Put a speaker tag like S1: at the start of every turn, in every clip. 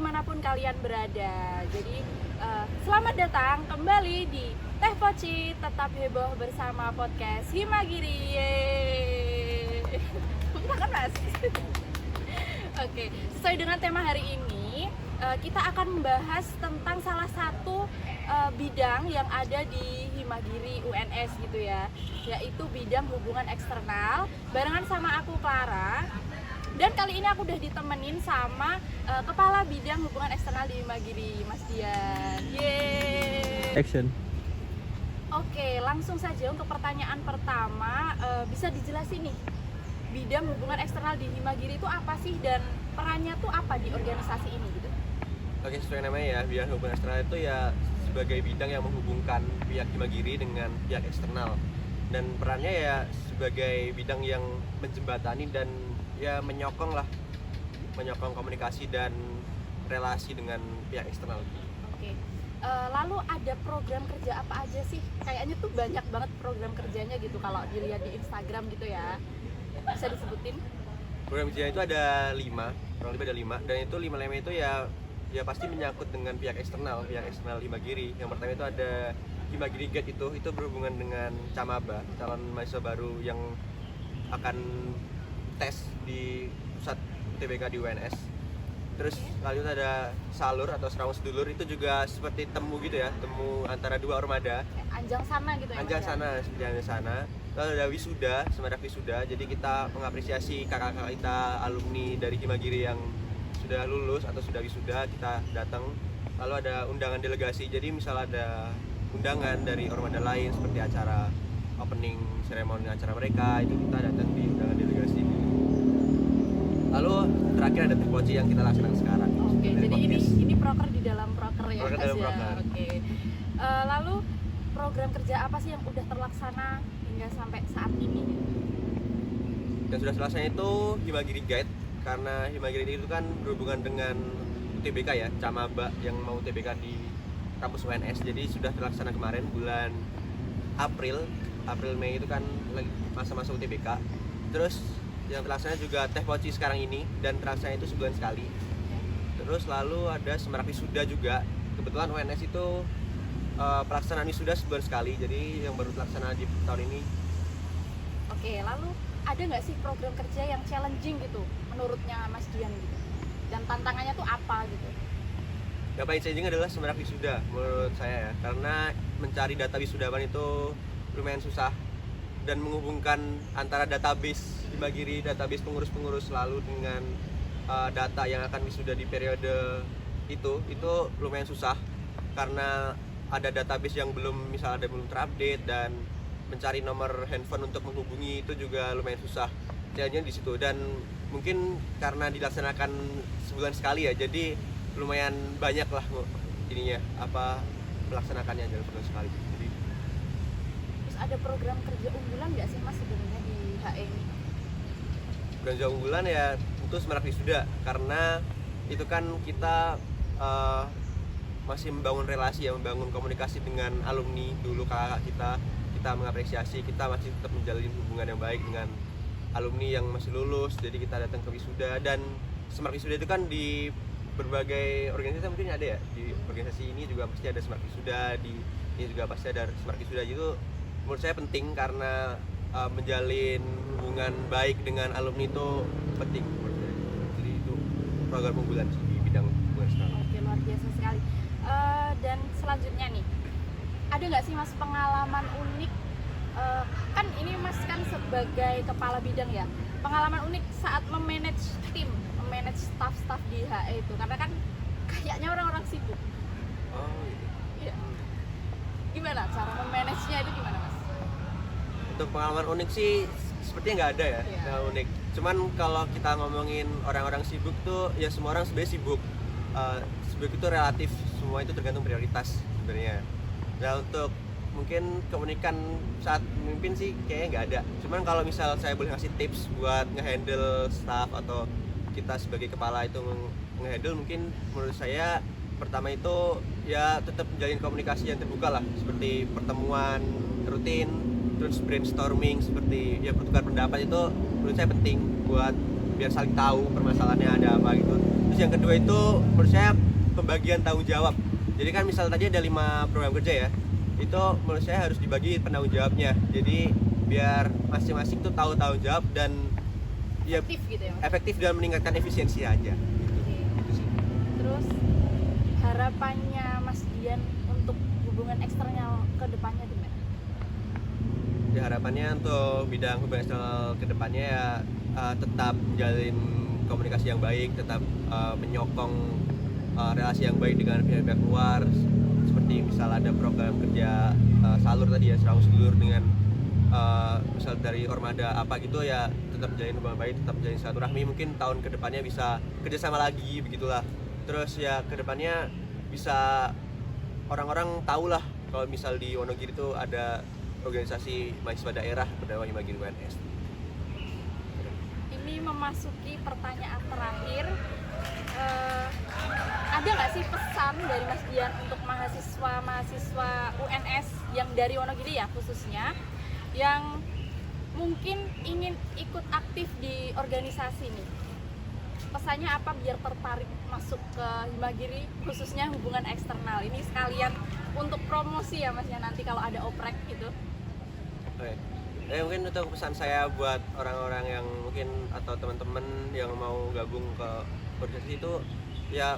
S1: dimanapun kalian berada. Jadi selamat datang kembali di Teh Poci Tetap Heboh bersama podcast Himagiri. Yeay. Kan mas? Oke, sesuai dengan tema hari ini kita akan membahas tentang salah satu bidang yang ada di Himagiri UNS gitu ya, yaitu bidang hubungan eksternal barengan sama aku Clara. Dan kali ini aku udah ditemenin sama kepala bidang hubungan eksternal di Himagiri, Mas Dian. Yeay.
S2: Action.
S1: Oke, langsung saja untuk pertanyaan pertama, bisa dijelasin nih bidang hubungan eksternal di Himagiri itu apa sih dan perannya tuh apa di organisasi ini gitu?
S2: Oke, sesuai namanya ya, bidang hubungan eksternal itu ya sebagai bidang yang menghubungkan pihak Himagiri dengan pihak eksternal. Dan perannya ya sebagai bidang yang menjembatani dan ya menyokong komunikasi dan relasi dengan pihak eksternal.
S1: Oke, lalu ada program kerja apa aja sih? Kayaknya tuh banyak banget program kerjanya gitu kalau dilihat di Instagram gitu ya. Bisa disebutin?
S2: Program kerja itu ada 5, kurang lebih ada 5, dan itu 5 itu ya pasti menyangkut dengan pihak eksternal Himagiri. Yang pertama itu ada Himagiri Guide, itu berhubungan dengan Camaba, calon mahasiswa baru yang akan tes di pusat UTBK di UNS. Terus lalu ada Salur atau Serawung Sedulur, itu juga seperti temu gitu ya, temu antara dua armada.
S1: Anjang sana gitu ya?
S2: Anjang sana, seperti anjang sana. Lalu ada wisuda, semarak wisuda. Jadi kita mengapresiasi kakak-kakak kita, alumni dari Himagiri yang sudah lulus atau sudah wisuda, kita datang. Lalu ada undangan delegasi. Jadi misal ada undangan dari armada lain seperti acara opening seremoni acara mereka, itu kita datang di undangan delegasi. Lalu terakhir ada Teh Poci yang kita laksanakan sekarang.
S1: Oke, jadi ini proker di dalam proker ya.
S2: Proker dalam proker.
S1: Oke. Lalu program kerja apa sih yang udah terlaksana hingga sampai saat ini?
S2: Dan sudah selesai itu Himagiri Guide, karena Himagiri itu kan berhubungan dengan UTBK ya, Camaba yang mau UTBK di kampus UNS. Jadi sudah terlaksana kemarin bulan April Mei, itu kan lagi masa-masa UTBK. Terus yang terlaksana juga Teh Poci sekarang ini, dan terlaksana itu sebulan sekali. Terus lalu ada Semarak Wisuda juga. Kebetulan UNS itu pelaksanaan wisuda sebulan sekali, jadi yang baru terlaksana di tahun ini.
S1: Oke, lalu ada nggak sih program kerja yang challenging gitu menurutnya Mas Dian gitu? Dan tantangannya tuh apa gitu?
S2: Yang paling challenging adalah Semarak Wisuda menurut saya ya, karena mencari data wisudawan itu lumayan susah, dan menghubungkan antara database Himagiri, database pengurus-pengurus lalu dengan data yang akan wisuda di periode itu lumayan susah, karena ada database yang belum terupdate, dan mencari nomor handphone untuk menghubungi itu juga lumayan susah. Jadinya di situ, dan mungkin karena dilaksanakan sebulan sekali ya, jadi lumayan banyak lah ininya melaksanakannya dalam sebulan sekali. Jadi
S1: terus ada program kerja unggulan nggak sih Mas sebenarnya di HE ini?
S2: program kerja unggulan ya itu Semarak Wisuda, karena itu kan kita masih membangun relasi ya, membangun komunikasi dengan alumni dulu, kakak kita mengapresiasi, kita masih tetap menjalin hubungan yang baik dengan alumni yang masih lulus. Jadi kita datang ke wisuda, dan Semarak Wisuda itu kan di berbagai organisasi mungkin ada ya, di organisasi ini juga pasti ada Semarak Wisuda, di ini juga pasti ada Semarak Wisuda. Itu menurut saya penting, karena menjalin hubungan baik dengan alumni itu penting menurut saya. Jadi itu program unggulan di bidang hubungan eksternal.
S1: Oke, luar biasa sekali. Dan selanjutnya nih, ada nggak sih Mas pengalaman unik? Kan ini Mas kan sebagai kepala bidang ya, pengalaman unik saat memanage tim, memanage staff di HE itu, karena kan kayaknya orang-orang sibuk.
S2: Oh
S1: Iya. Gimana cara memanage-nya itu gimana Mas?
S2: Untuk pengalaman unik sih sepertinya nggak ada ya,
S1: Iya.
S2: nggak unik. Cuman kalau kita ngomongin orang-orang sibuk tuh ya, semua orang sebenarnya sibuk. Sibuk itu relatif, semua itu tergantung prioritas sebenarnya. Nah, untuk mungkin keunikan saat memimpin sih kayaknya nggak ada. Cuman kalau misal saya boleh ngasih tips buat ngehandle staff atau kita sebagai kepala itu ngehandle, mungkin menurut saya pertama itu ya tetap menjalin komunikasi yang terbuka lah, seperti pertemuan rutin, terus brainstorming, seperti ya bertukar pendapat. Itu menurut saya penting buat biar saling tahu permasalahannya ada apa gitu. Terus yang kedua itu menurut saya pembagian tanggung jawab. Jadi kan misal tadi ada 5 program kerja ya, itu menurut saya harus dibagi penanggung jawabnya. Jadi biar masing-masing tuh tahu tanggung jawab dan ya
S1: Efektif gitu ya Mas?
S2: efektif dan meningkatkan efisiensi aja.
S1: Oke.
S2: Gitu sih.
S1: Terus harapannya Mas Dian untuk hubungan eksternal ke depannya gimana?
S2: Ya, harapannya untuk bidang hubungan eksternal ke depannya ya tetap menjalin komunikasi yang baik, tetap menyokong relasi yang baik dengan pihak-pihak luar, seperti misal ada program kerja salur tadi ya, Serawung Sedulur dengan misal dari Ormada apa gitu ya, tetap jalin hubungan baik, tetap jalin silaturahmi. Mungkin tahun kedepannya bisa kerjasama lagi begitulah. Terus ya kedepannya bisa orang-orang tahu lah kalau misal di Wonogiri itu ada organisasi mahasiswa daerah bernama Himagiri UNS.
S1: Ini memasuki pertanyaan terakhir. Ada nggak sih pesan dari Mas Dian untuk mahasiswa UNS yang dari Wonogiri ya khususnya, yang mungkin ingin ikut aktif di organisasi nih? Pesannya apa biar tertarik masuk ke Himagiri khususnya hubungan eksternal ini, sekalian untuk promosi ya Mas ya nanti kalau ada oprek gitu.
S2: Oke. Mungkin untuk pesan saya buat orang-orang yang mungkin atau teman-teman yang mau gabung ke organisasi itu, ya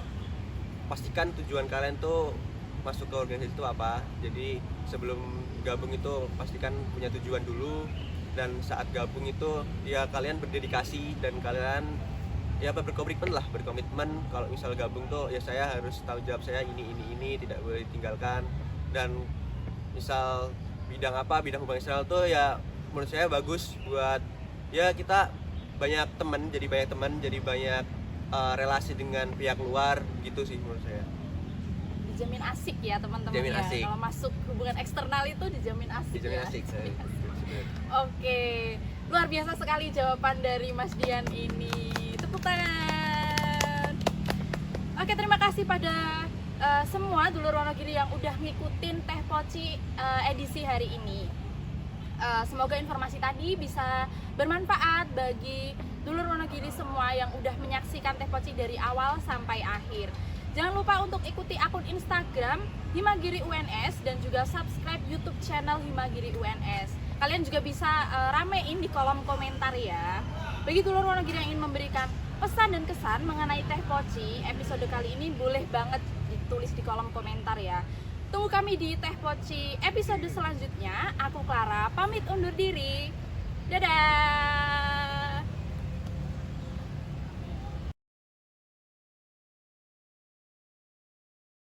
S2: pastikan tujuan kalian tuh masuk ke organisasi itu apa. Jadi sebelum gabung itu pastikan punya tujuan dulu, dan saat gabung itu ya kalian berdedikasi dan kalian ya berkomitmen kalau misal gabung tuh ya saya harus tahu jawab saya ini tidak boleh ditinggalkan. Dan misal bidang hubungan eksternal tuh ya menurut saya bagus buat ya kita banyak teman, jadi banyak relasi dengan pihak luar gitu sih menurut saya.
S1: Dijamin asik ya teman-teman
S2: Dijamin
S1: ya.
S2: asik.
S1: Kalau masuk hubungan eksternal itu dijamin asik.
S2: Dijamin
S1: ya.
S2: asik.
S1: Oke, luar biasa sekali jawaban dari Mas Dian ini. Tepuk tangan. Oke, terima kasih pada semua dulur Wonogiri yang udah ngikutin Teh Poci edisi hari ini. Semoga informasi tadi bisa bermanfaat bagi dulur Wonogiri semua yang udah menyaksikan Teh Poci dari awal sampai akhir. Jangan lupa untuk ikuti akun Instagram Himagiri UNS dan juga subscribe YouTube channel Himagiri UNS. Kalian juga bisa ramein di kolom komentar ya. Bagi dulur Wonogiri yang ingin memberikan pesan dan kesan mengenai Teh Poci episode kali ini, boleh banget ditulis di kolom komentar ya. Tunggu kami di Teh Poci episode selanjutnya. Aku Clara pamit undur diri. Dadah.